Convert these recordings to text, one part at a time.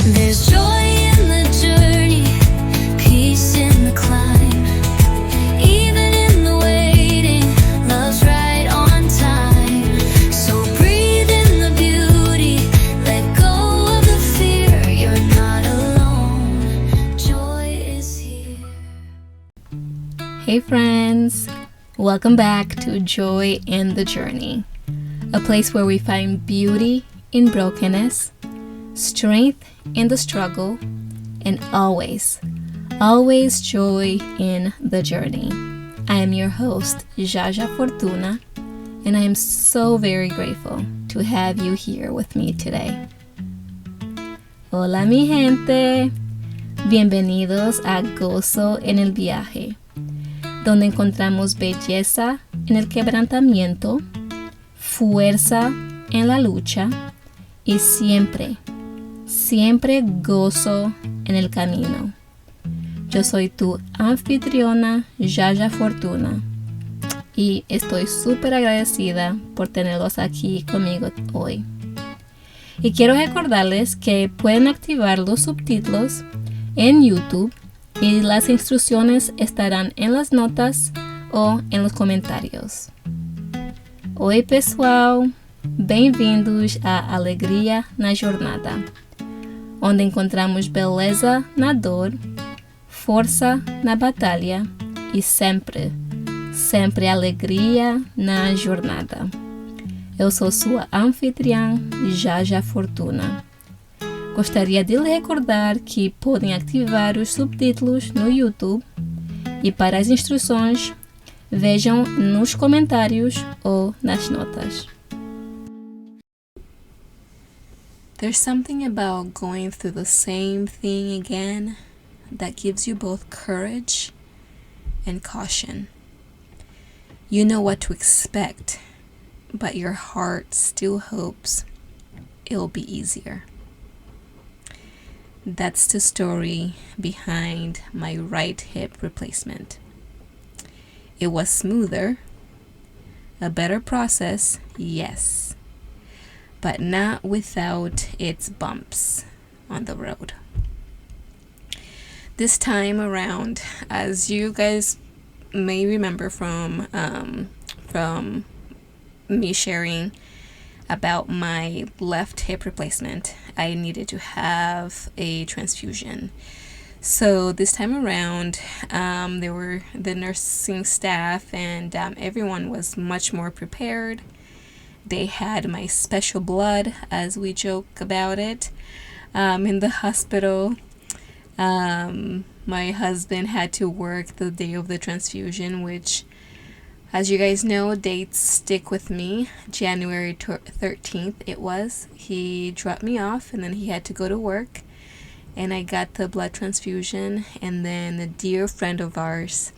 There's joy in the journey, peace in the climb. Even in the waiting, love's right on time. So breathe in the beauty, let go of the fear. You're not alone, joy is here. Hey friends, welcome back to Joy in the Journey, a place where we find beauty in brokenness, strength in the struggle, and always joy in the journey. I am your host, Jaja Fortuna, and I am so very grateful to have you here with me today. Hola mi gente, bienvenidos a Gozo en el Viaje, donde encontramos belleza en el quebrantamiento, fuerza en la lucha y siempre gozo en el camino. Yo soy tu anfitriona, Jaja Fortuna, y estoy súper agradecida por tenerlos aquí conmigo hoy. Y quiero recordarles que pueden activar los subtítulos en YouTube y las instrucciones estarán en las notas o en los comentarios. Oi pessoal, bem-vindos à Alegria na Jornada, onde encontramos beleza na dor, força na batalha e sempre alegria na jornada. Eu sou sua anfitriã, Jaja Fortuna. Gostaria de lhe recordar que podem ativar os subtítulos no YouTube e para as instruções, vejam nos comentários ou nas notas. There's something about going through the same thing again that gives you both courage and caution. You know what to expect, but your heart still hopes it'll be easier. That's the story behind my right hip replacement. It was smoother, a better process, yes, but not without its bumps on the road. This time around, as you guys may remember from me sharing about my left hip replacement, I needed to have a transfusion. So this time around, there were the nursing staff and everyone was much more prepared. They had my special blood, as we joke about it, in the hospital. My husband had to work the day of the transfusion, which, as you guys know, dates stick with me. January 13th it was. He dropped me off and then he had to go to work. And I got the blood transfusion. And then a dear friend of ours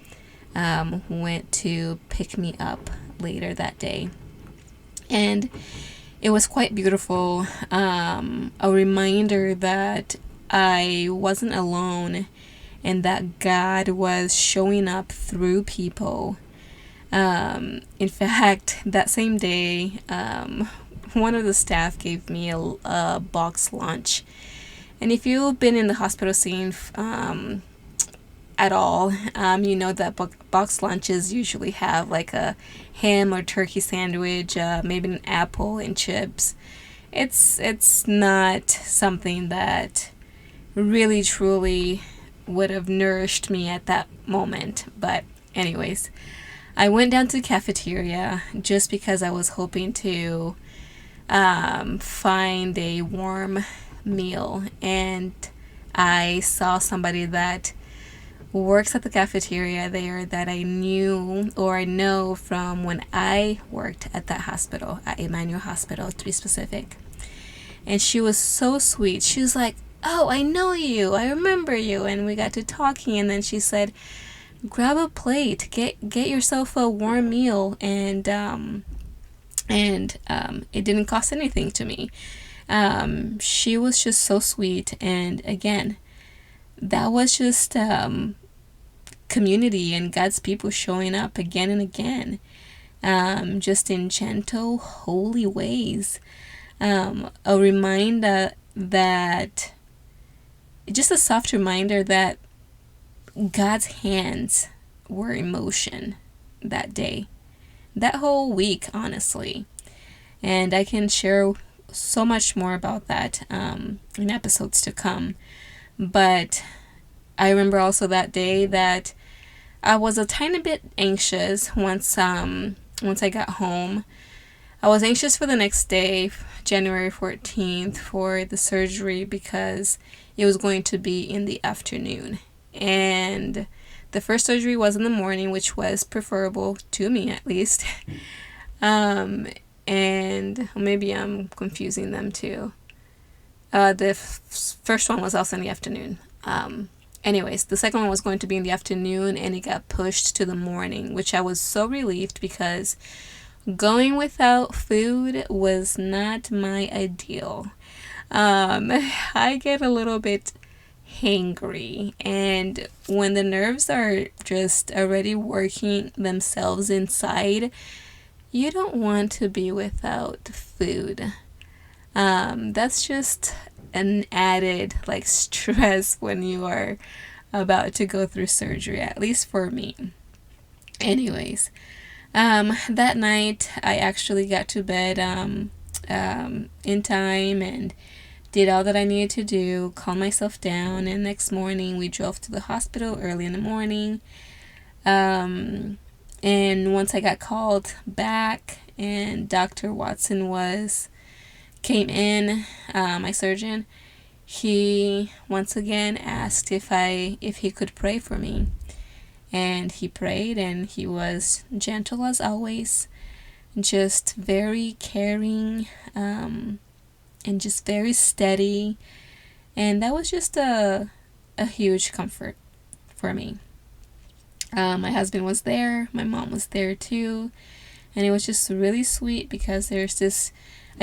went to pick me up later that day. And it was quite beautiful. A reminder that I wasn't alone and that God was showing up through people. In fact, that same day, one of the staff gave me a box lunch. And if you've been in the hospital scene at all, you know that box lunches usually have like a ham or turkey sandwich, maybe an apple and chips. It's not something that really truly would have nourished me at that moment. But anyways, I went down to the cafeteria just because I was hoping to find a warm meal, and I saw somebody that works at the cafeteria there that I knew or I know from when I worked at that hospital, at Emmanuel Hospital to be specific. And she was so sweet. She was like, "Oh, I know you, I remember you." And we got to talking, and then she said, "Grab a plate, get yourself a warm meal," and it didn't cost anything to me. She was just so sweet, and again, that was just community and God's people showing up again and again, just in gentle, holy ways. A reminder that just a soft reminder that God's hands were in motion that day, that whole week, honestly. And I can share so much more about that in episodes to come. But I remember also that day that I was a tiny bit anxious once I got home. I was anxious for the next day, January 14th, for the surgery because it was going to be in the afternoon. And the first surgery was in the morning, which was preferable to me at least. And maybe I'm confusing them too. The first one was also in the afternoon. Anyways, the second one was going to be in the afternoon, and it got pushed to the morning, which I was so relieved because going without food was not my ideal. I get a little bit hangry, and when the nerves are just already working themselves inside, you don't want to be without food. That's just an added like stress when you are about to go through surgery, at least for me. Anyways, that night I actually got to bed in time and did all that I needed to do, calm myself down, and next morning we drove to the hospital early in the morning. And once I got called back and Dr. Watson came in, my surgeon, he once again asked if he could pray for me. And he prayed, and he was gentle as always, just very caring, and just very steady. And that was just a huge comfort for me. My husband was there, my mom was there too, and it was just really sweet because I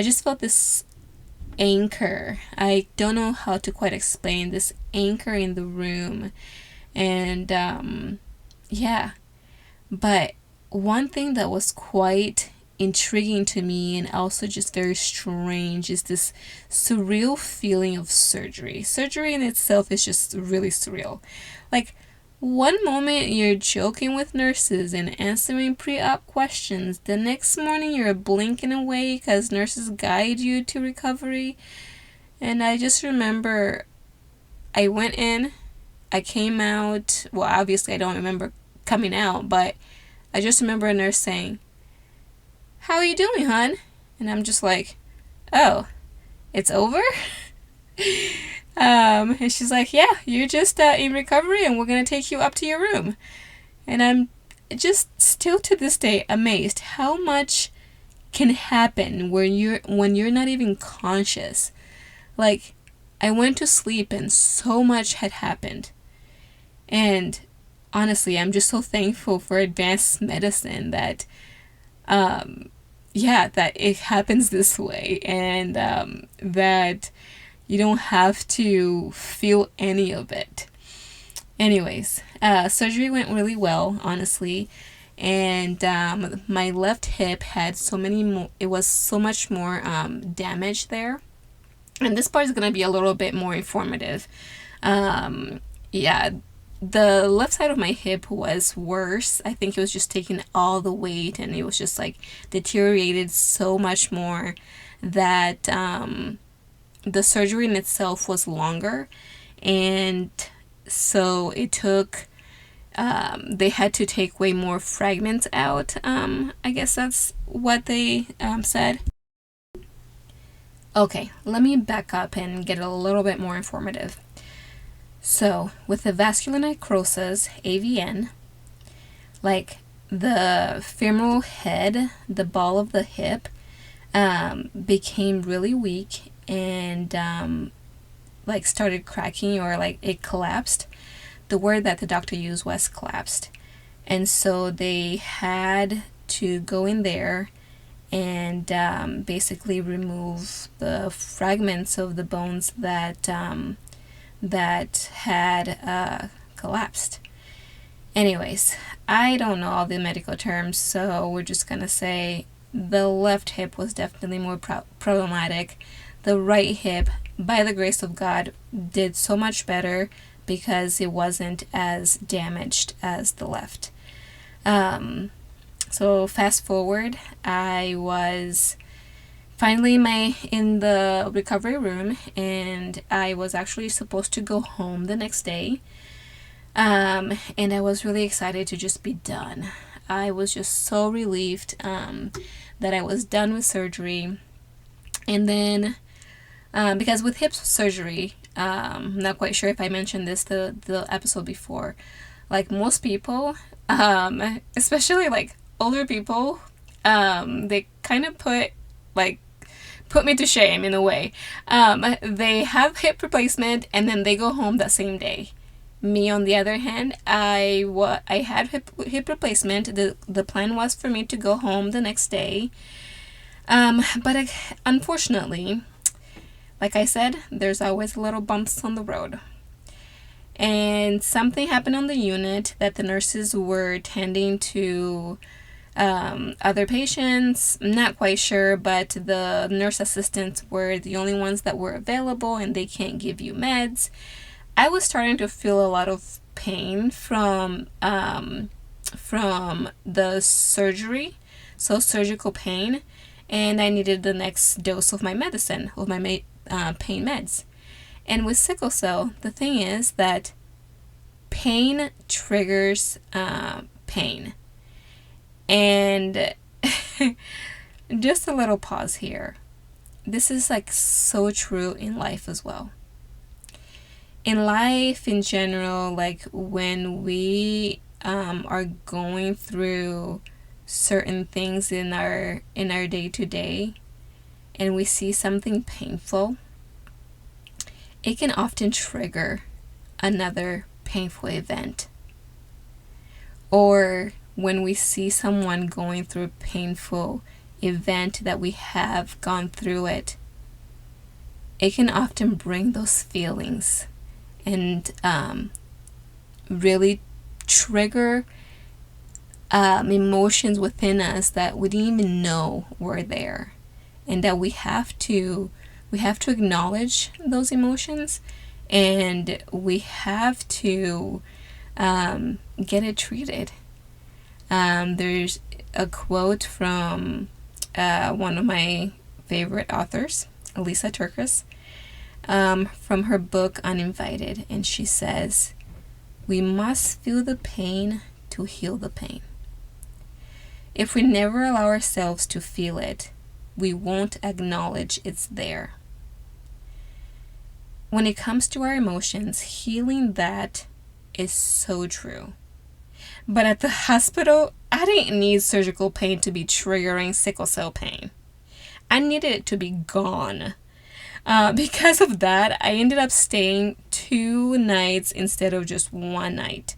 just felt this anchor. I don't know how to quite explain this anchor in the room. And yeah, but one thing that was quite intriguing to me and also just very strange is this surreal feeling of surgery. Surgery in itself is just really surreal. Like, one moment you're joking with nurses and answering pre-op questions, the next morning you're blinking away because nurses guide you to recovery. And I just remember I went in, I came out, well, obviously I don't remember coming out, but I just remember a nurse saying, "How are you doing, hon?" And I'm just like, "Oh, it's over?" And she's like, "Yeah, you're just in recovery and we're going to take you up to your room." And I'm just still to this day amazed how much can happen when you're not even conscious. Like, I went to sleep and so much had happened. And honestly, I'm just so thankful for advanced medicine that that it happens this way, and that you don't have to feel any of it. Anyways, surgery went really well, honestly, and my left hip had it was so much more damage there. And this part is going to be a little bit more informative. The left side of my hip was worse. I think it was just taking all the weight, and it was just like deteriorated so much more that the surgery in itself was longer. And so it took, they had to take way more fragments out. I guess that's what they said. Okay, let me back up and get a little bit more informative. So, with the vascular necrosis, AVN, like the femoral head, the ball of the hip, became really weak and like started cracking, or like it collapsed. The word that the doctor used was collapsed. And so they had to go in there and basically remove the fragments of the bones that had collapsed. Anyways, I don't know all the medical terms, so we're just gonna say the left hip was definitely more problematic. The right hip by the grace of God, did so much better because it wasn't as damaged as the left. So fast forward, I was finally in the recovery room, and I was actually supposed to go home the next day. And I was really excited to just be done. I was just so relieved that I was done with surgery. And then, because with hip surgery, I'm not quite sure if I mentioned this the episode before. Like most people, especially like older people, they kind of put me to shame in a way. They have hip replacement and then they go home that same day. Me, on the other hand, I had hip replacement. The plan was for me to go home the next day. But unfortunately, like I said, there's always little bumps on the road. And something happened on the unit that the nurses were tending to other patients. I'm not quite sure, but the nurse assistants were the only ones that were available, and they can't give you meds. I was starting to feel a lot of pain from the surgery, so surgical pain, and I needed the next dose of my medicine, of my pain meds. And with sickle cell, the thing is that pain triggers pain. And just a little pause here. This is like so true in life as well. In life in general, like when we are going through certain things in our day to day, and we see something painful, it can often trigger another painful event. Or when we see someone going through a painful event that we have gone through it can often bring those feelings and really trigger emotions within us that we didn't even know were there, and that we have to acknowledge those emotions, and we have to get it treated. There's a quote from one of my favorite authors, Lisa Turkis, from her book Uninvited, and she says, "We must feel the pain to heal the pain. If we never allow ourselves to feel it, we won't acknowledge it's there." When it comes to our emotions, healing that is so true. But at the hospital, I didn't need surgical pain to be triggering sickle cell pain. I needed it to be gone. Because of that, I ended up staying 2 nights instead of just 1 night.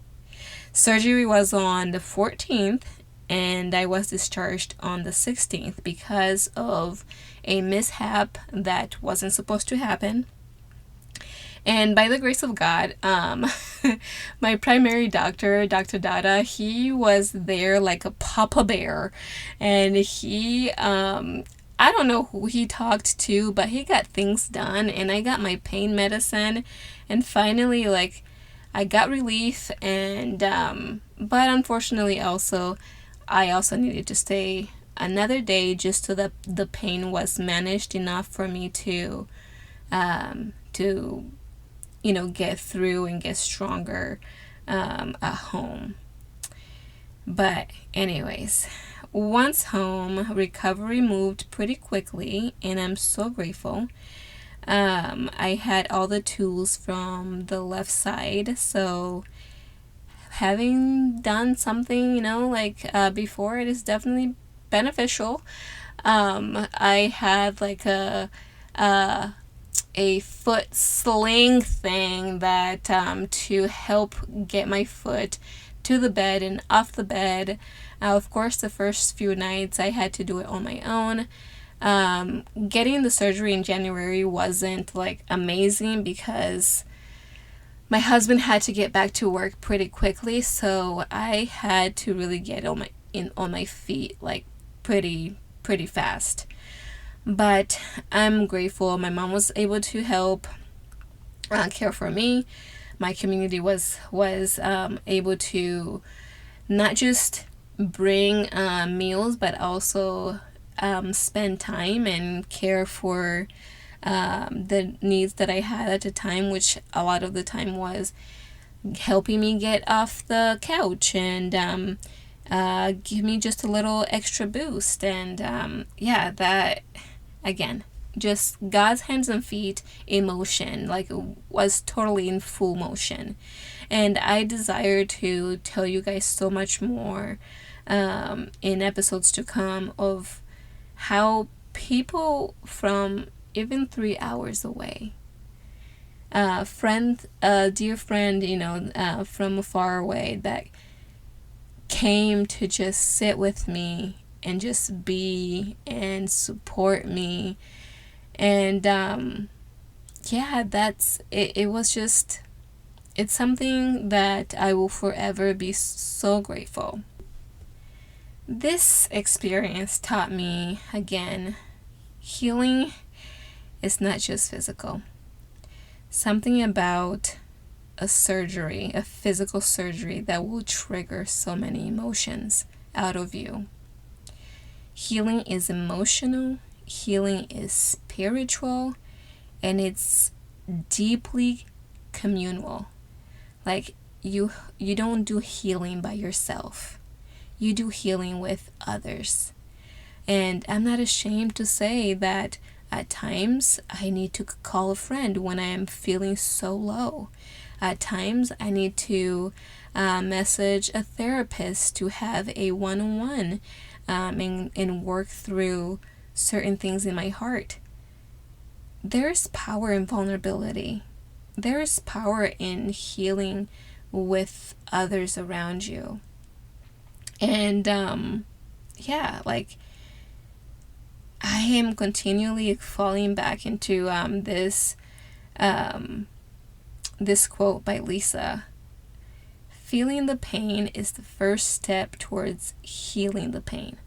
Surgery was on the 14th, and I was discharged on the 16th because of a mishap that wasn't supposed to happen. And by the grace of God, my primary doctor, Dr. Dada, he was there like a papa bear. And he, I don't know who he talked to, but he got things done. And I got my pain medicine. And finally, like, I got relief. And, but unfortunately I also needed to stay another day just so that the pain was managed enough for me to get through and get stronger at home. But anyways, once home, recovery moved pretty quickly, and I'm so grateful. I had all the tools from the left side, so having done something, before, it is definitely beneficial. I had like a foot sling thing that to help get my foot to the bed and off the bed. Of course, the first few nights I had to do it on my own. Getting the surgery in January wasn't like amazing because my husband had to get back to work pretty quickly, so I had to really get on my feet like pretty fast. But I'm grateful my mom was able to help care for me. My community was able to not just bring meals, but also spend time and care for the needs that I had at the time, which a lot of the time was helping me get off the couch and give me just a little extra boost. And that, again, just God's hands and feet in motion, like was totally in full motion. And I desire to tell you guys so much more in episodes to come of how people from even 3 hours away, dear friend, from far away, that came to just sit with me and just be and support me. And that's it. It was just, it's something that I will forever be so grateful. This experience taught me, again, healing is not just physical. Something about a surgery, a physical surgery, that will trigger so many emotions out of you. Healing is emotional, healing is spiritual, and it's deeply communal. Like, you don't do healing by yourself. You do healing with others. And I'm not ashamed to say that at times I need to call a friend when I am feeling so low. At times I need to message a therapist to have a one-on-one and work through certain things in my heart. There's power in vulnerability. There's power in healing with others around you. And like, I am continually falling back into this quote by Lisa. Feeling the pain is the first step towards healing the pain.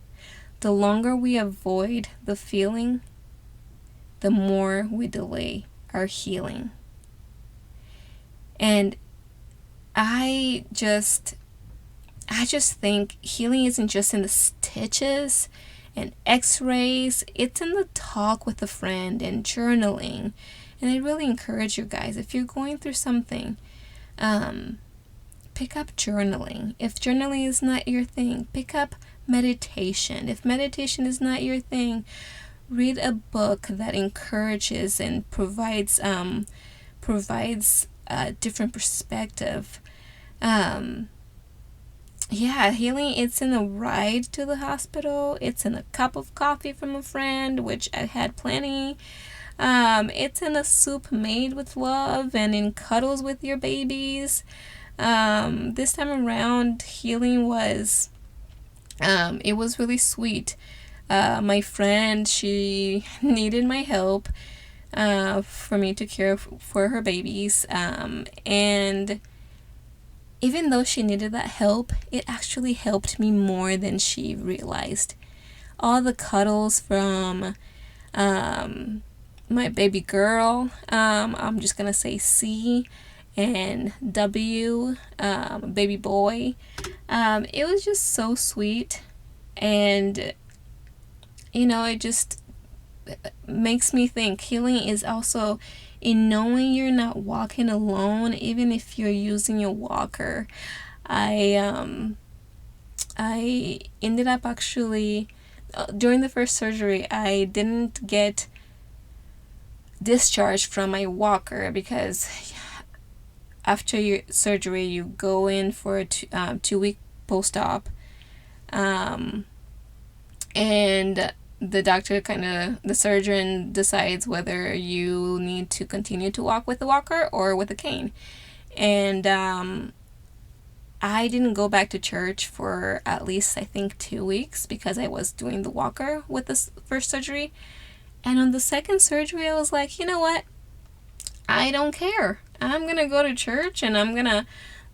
The longer we avoid the feeling, the more we delay our healing. And I just think healing isn't just in the stitches and x-rays. It's in the talk with a friend and journaling. And I really encourage you guys, if you're going through something, pick up journaling. If journaling is not your thing, pick up meditation. If meditation is not your thing, read a book that encourages and provides a different perspective. Healing, it's in a ride to the hospital. It's in a cup of coffee from a friend, which I had plenty. It's in a soup made with love and in cuddles with your babies. This time around, healing was, it was really sweet. My friend, she needed my help for me to care for her babies. And even though she needed that help, it actually helped me more than she realized. All the cuddles from my baby girl, I'm just gonna say C, and W, baby boy, it was just so sweet. And it just makes me think healing is also in knowing you're not walking alone, even if you're using a walker. I ended up actually, during the first surgery, I didn't get discharged from my walker because after your surgery you go in for a 2-week post-op, and the surgeon decides whether you need to continue to walk with the walker or with a cane. And I didn't go back to church for at least, I think, 2 weeks because I was doing the walker with the first surgery. And on the second surgery, I was like, you know what? I don't care. I'm going to go to church and I'm going to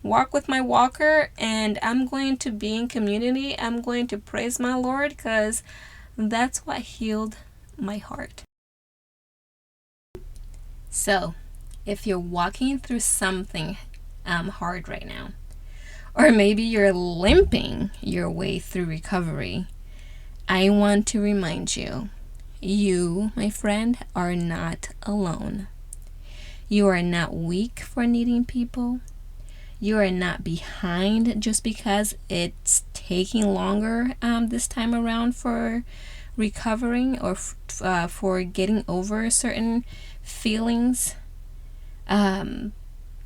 walk with my walker and I'm going to be in community. I'm going to praise my Lord because that's what healed my heart. So, if you're walking through something hard right now, or maybe you're limping your way through recovery, I want to remind you, you, my friend, are not alone. You are not weak for needing people. You are not behind just because it's taking longer this time around for recovering or for getting over certain feelings. And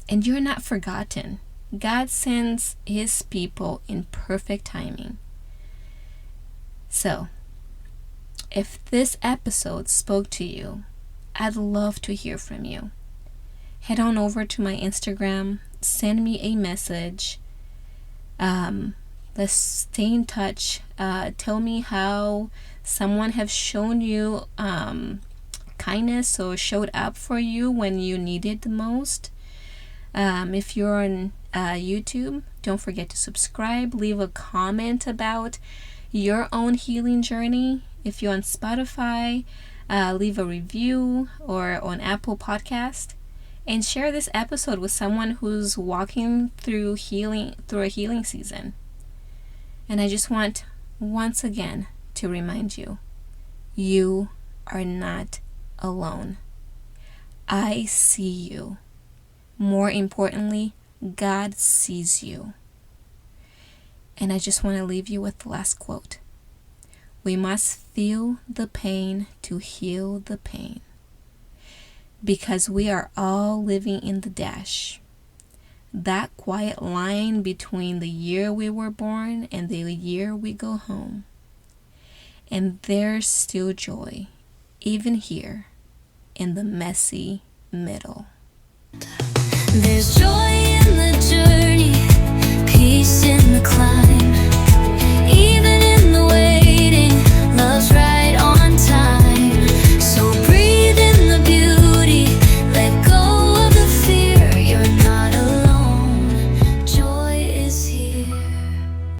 you're not forgotten. God sends his people in perfect timing. So, if this episode spoke to you, I'd love to hear from you. Head on over to my Instagram, send me a message. Let's stay in touch. Tell me how someone have shown you kindness or showed up for you when you needed the most. If you're on YouTube, don't forget to subscribe. Leave a comment about your own healing journey. If you're on Spotify, leave a review, or on Apple Podcast, and share this episode with someone who's walking through a healing season. And I just want once again to remind you, you are not alone. I see you. More importantly, God sees you. And I just want to leave you with the last quote. We must feel the pain to heal the pain, because we are all living in the dash. That quiet line between the year we were born and the year we go home. And there's still joy, even here, in the messy middle. There's joy